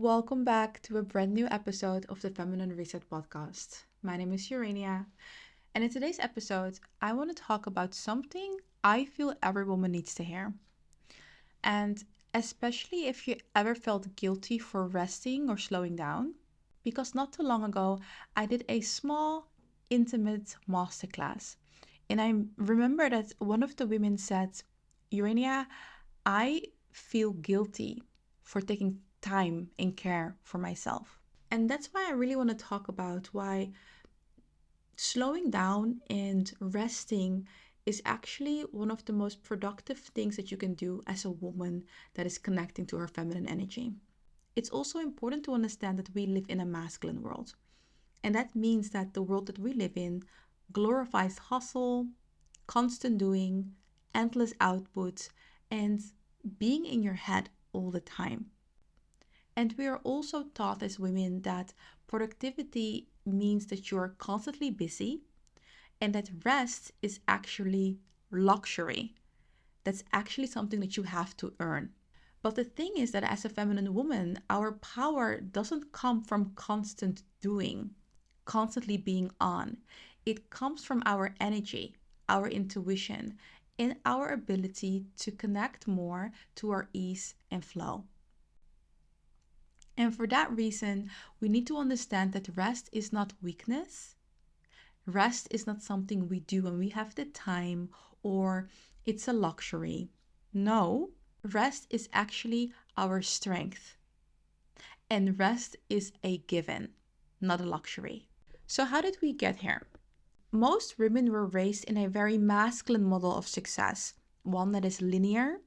Welcome back to a brand new episode of the Feminine Reset podcast. My name is Urania, and in today's episode, I want to talk about something I feel every woman needs to hear. And especially if you ever felt guilty for resting or slowing down, because not too long ago, I did a small, intimate masterclass. And I remember that one of the women said, Urania, I feel guilty for taking time and care for myself. And that's why I really want to talk about why slowing down and resting is actually one of the most productive things that you can do as a woman that is connecting to her feminine energy. It's also important to understand that we live in a masculine world. And that means that the world that we live in glorifies hustle, constant doing, endless output, and being in your head all the time. And we are also taught as women that productivity means that you are constantly busy and that rest is actually luxury. That's actually something that you have to earn. But the thing is that as a feminine woman, our power doesn't come from constant doing, constantly being on. It comes from our energy, our intuition, and our ability to connect more to our ease and flow. And for that reason, we need to understand that rest is not weakness. Rest is not something we do when we have the time or it's a luxury. No, rest is actually our strength. And rest is a given, not a luxury. So, how did we get here? Most women were raised in a very masculine model of success, one that is linear,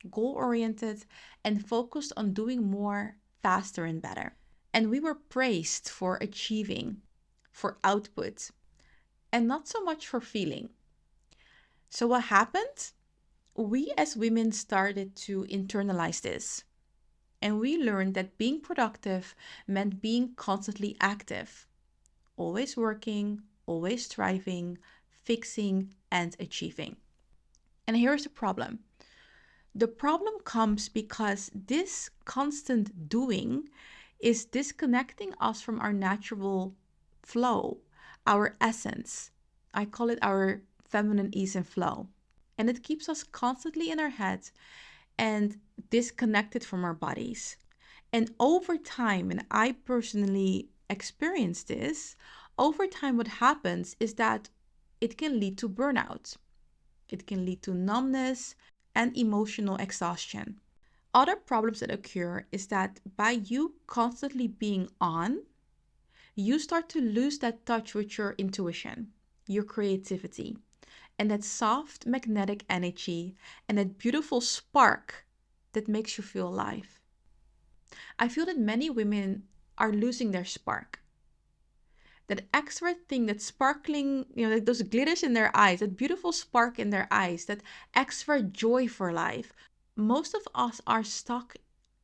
goal oriented, and focused on doing more, faster, and better. And we were praised for achieving, for output, and not so much for feeling. So, what happened? We as women started to internalize this. And we learned that being productive meant being constantly active, always working, always striving, fixing, and achieving. And here's the problem. The problem comes because this constant doing is disconnecting us from our natural flow, our essence. I call it our feminine ease and flow. And it keeps us constantly in our head and disconnected from our bodies. And over time, and I personally experienced this, over time, what happens is that it can lead to burnout. It can lead to numbness and emotional exhaustion. Other problems that occur is that by you constantly being on, you start to lose that touch with your intuition, your creativity, and that soft magnetic energy and that beautiful spark that makes you feel alive. I feel that many women are losing their spark. That extra thing, that sparkling, like those glitters in their eyes, that beautiful spark in their eyes, that extra joy for life. Most of us are stuck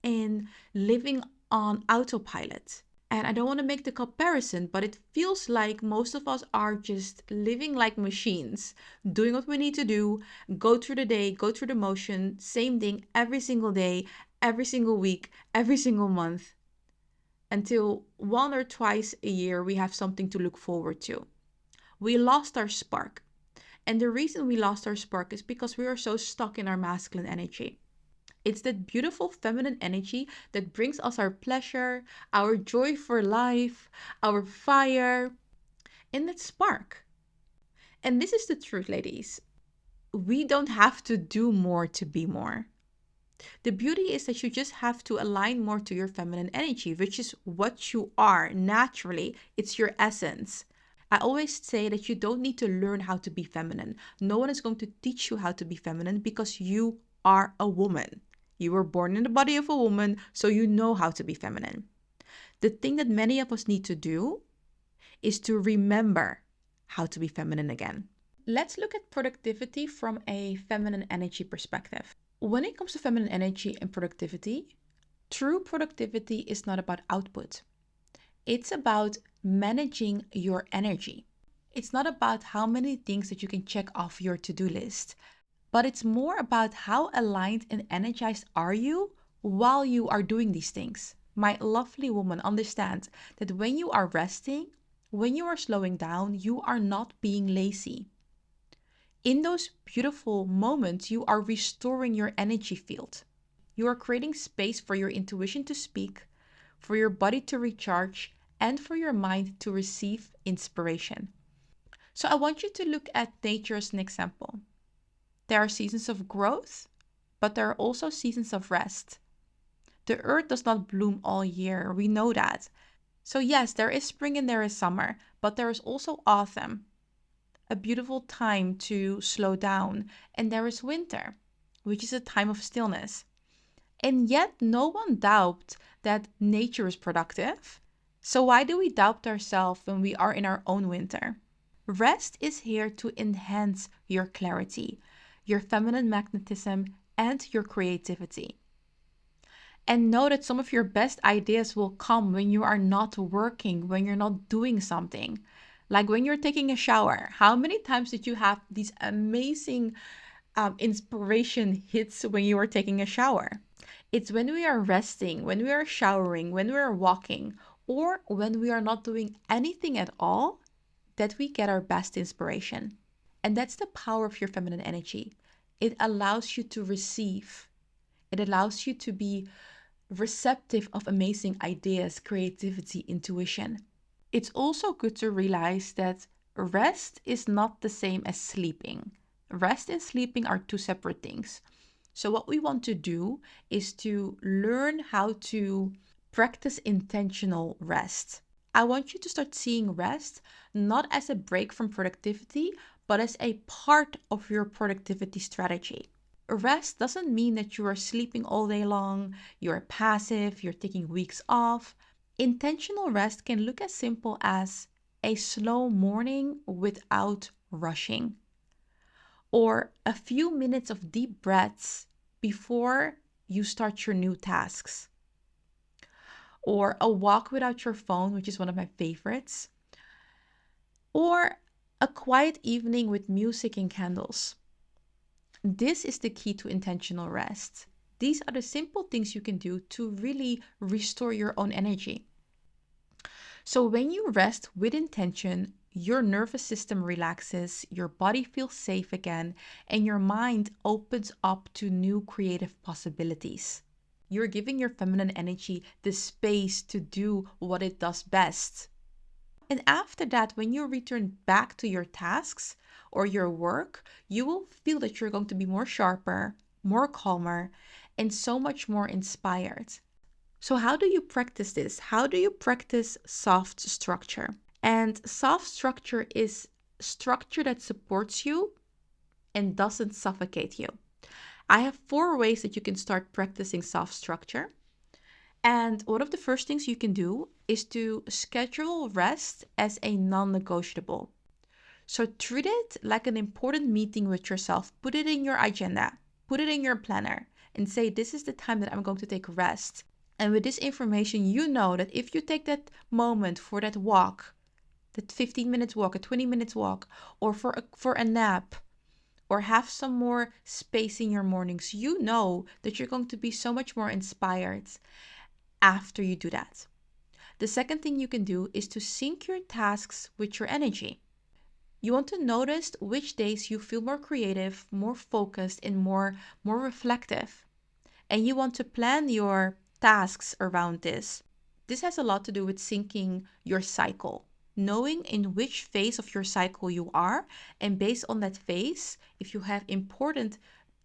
in living on autopilot. And I don't want to make the comparison, but it feels like most of us are just living like machines, doing what we need to do, go through the day, go through the motion, same thing every single day, every single week, every single month, until one or twice a year we have something to look forward to. We lost our spark. And the reason we lost our spark is because we are so stuck in our masculine energy. It's that beautiful feminine energy that brings us our pleasure, our joy for life, our fire, and that spark. And this is the truth, ladies. We don't have to do more to be more. The beauty is that you just have to align more to your feminine energy, which is what you are naturally. It's your essence. I always say that you don't need to learn how to be feminine. No one is going to teach you how to be feminine because you are a woman. You were born in the body of a woman, so you know how to be feminine. The thing that many of us need to do is to remember how to be feminine again. Let's look at productivity from a feminine energy perspective. When it comes to feminine energy and productivity, true productivity is not about output. It's about managing your energy. It's not about how many things that you can check off your to-do list, but it's more about how aligned and energized are you while you are doing these things. My lovely woman, understand that when you are resting, when you are slowing down, you are not being lazy. In those beautiful moments, you are restoring your energy field. You are creating space for your intuition to speak, for your body to recharge, and for your mind to receive inspiration. So I want you to look at nature as an example. There are seasons of growth, but there are also seasons of rest. The earth does not bloom all year, we know that. So, yes, there is spring and there is summer, but there is also autumn, a beautiful time to slow down, and there is winter, which is a time of stillness. And yet, no one doubts that nature is productive. So, why do we doubt ourselves when we are in our own winter? Rest is here to enhance your clarity, your feminine magnetism, and your creativity. And know that some of your best ideas will come when you are not working, when you're not doing something. Like when you're taking a shower. How many times did you have these amazing inspiration hits when you are taking a shower? It's when we are resting, when we are showering, when we are walking, or when we are not doing anything at all that we get our best inspiration. And that's the power of your feminine energy. It allows you to receive, it allows you to be receptive of amazing ideas, creativity, intuition. It's also good to realize that rest is not the same as sleeping. Rest and sleeping are two separate things. So, what we want to do is to learn how to practice intentional rest. I want you to start seeing rest not as a break from productivity, but as a part of your productivity strategy. Rest doesn't mean that you are sleeping all day long, you're passive, you're taking weeks off. Intentional rest can look as simple as a slow morning without rushing, or a few minutes of deep breaths before you start your new tasks, or a walk without your phone, which is one of my favorites, or a quiet evening with music and candles. This is the key to intentional rest. These are the simple things you can do to really restore your own energy. So, when you rest with intention, your nervous system relaxes, your body feels safe again, and your mind opens up to new creative possibilities. You're giving your feminine energy the space to do what it does best. And after that, when you return back to your tasks or your work, you will feel that you're going to be more sharper, more calmer, and so much more inspired. So, how do you practice this? How do you practice soft structure? And soft structure is structure that supports you and doesn't suffocate you. I have 4 ways that you can start practicing soft structure. And one of the first things you can do is to schedule rest as a non negotiable. So treat it like an important meeting with yourself. Put it in your agenda, put it in your planner, and say, this is the time that I'm going to take rest. And with this information, you know that if you take that moment for that walk, that 15 minutes walk, a 20 minutes walk, or for a nap, or have some more space in your mornings, you know that you're going to be so much more inspired after you do that. The second thing you can do is to sync your tasks with your energy. You want to notice which days you feel more creative, more focused, and more reflective. And you want to plan your tasks around this. This has a lot to do with syncing your cycle, knowing in which phase of your cycle you are. And based on that phase, if you have important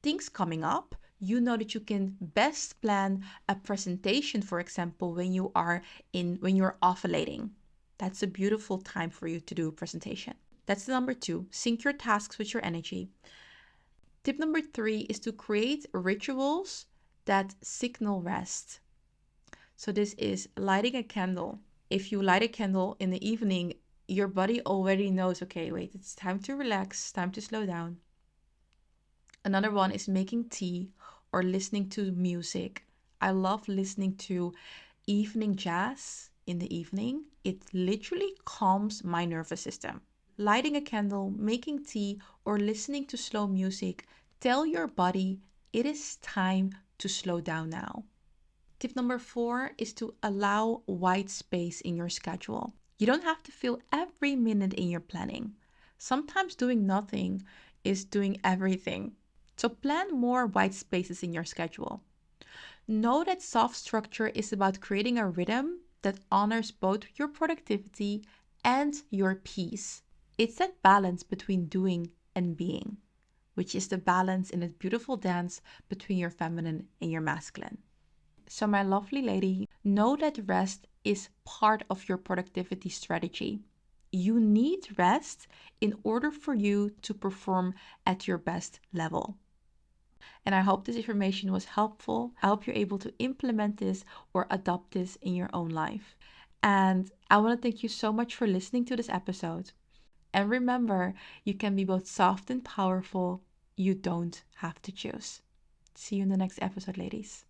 things coming up, you know that you can best plan a presentation, for example, when you're ovulating. That's a beautiful time for you to do a presentation. That's the number 2. Sync your tasks with your energy. Tip number 3 is to create rituals that signal rest. So this is lighting a candle. If you light a candle in the evening, your body already knows, okay, wait, it's time to relax, time to slow down. Another one is making tea or listening to music. I love listening to evening jazz in the evening. It literally calms my nervous system. Lighting a candle, making tea, or listening to slow music, tell your body it is time to slow down now. Tip number 4 is to allow white space in your schedule. You don't have to fill every minute in your planning. Sometimes doing nothing is doing everything. So plan more white spaces in your schedule. Know that soft structure is about creating a rhythm that honors both your productivity and your peace. It's that balance between doing and being, which is the balance in a beautiful dance between your feminine and your masculine. So, my lovely lady, know that rest is part of your productivity strategy. You need rest in order for you to perform at your best level. And I hope this information was helpful. I hope you're able to implement this or adopt this in your own life. And I want to thank you so much for listening to this episode. And remember, you can be both soft and powerful. You don't have to choose. See you in the next episode, ladies.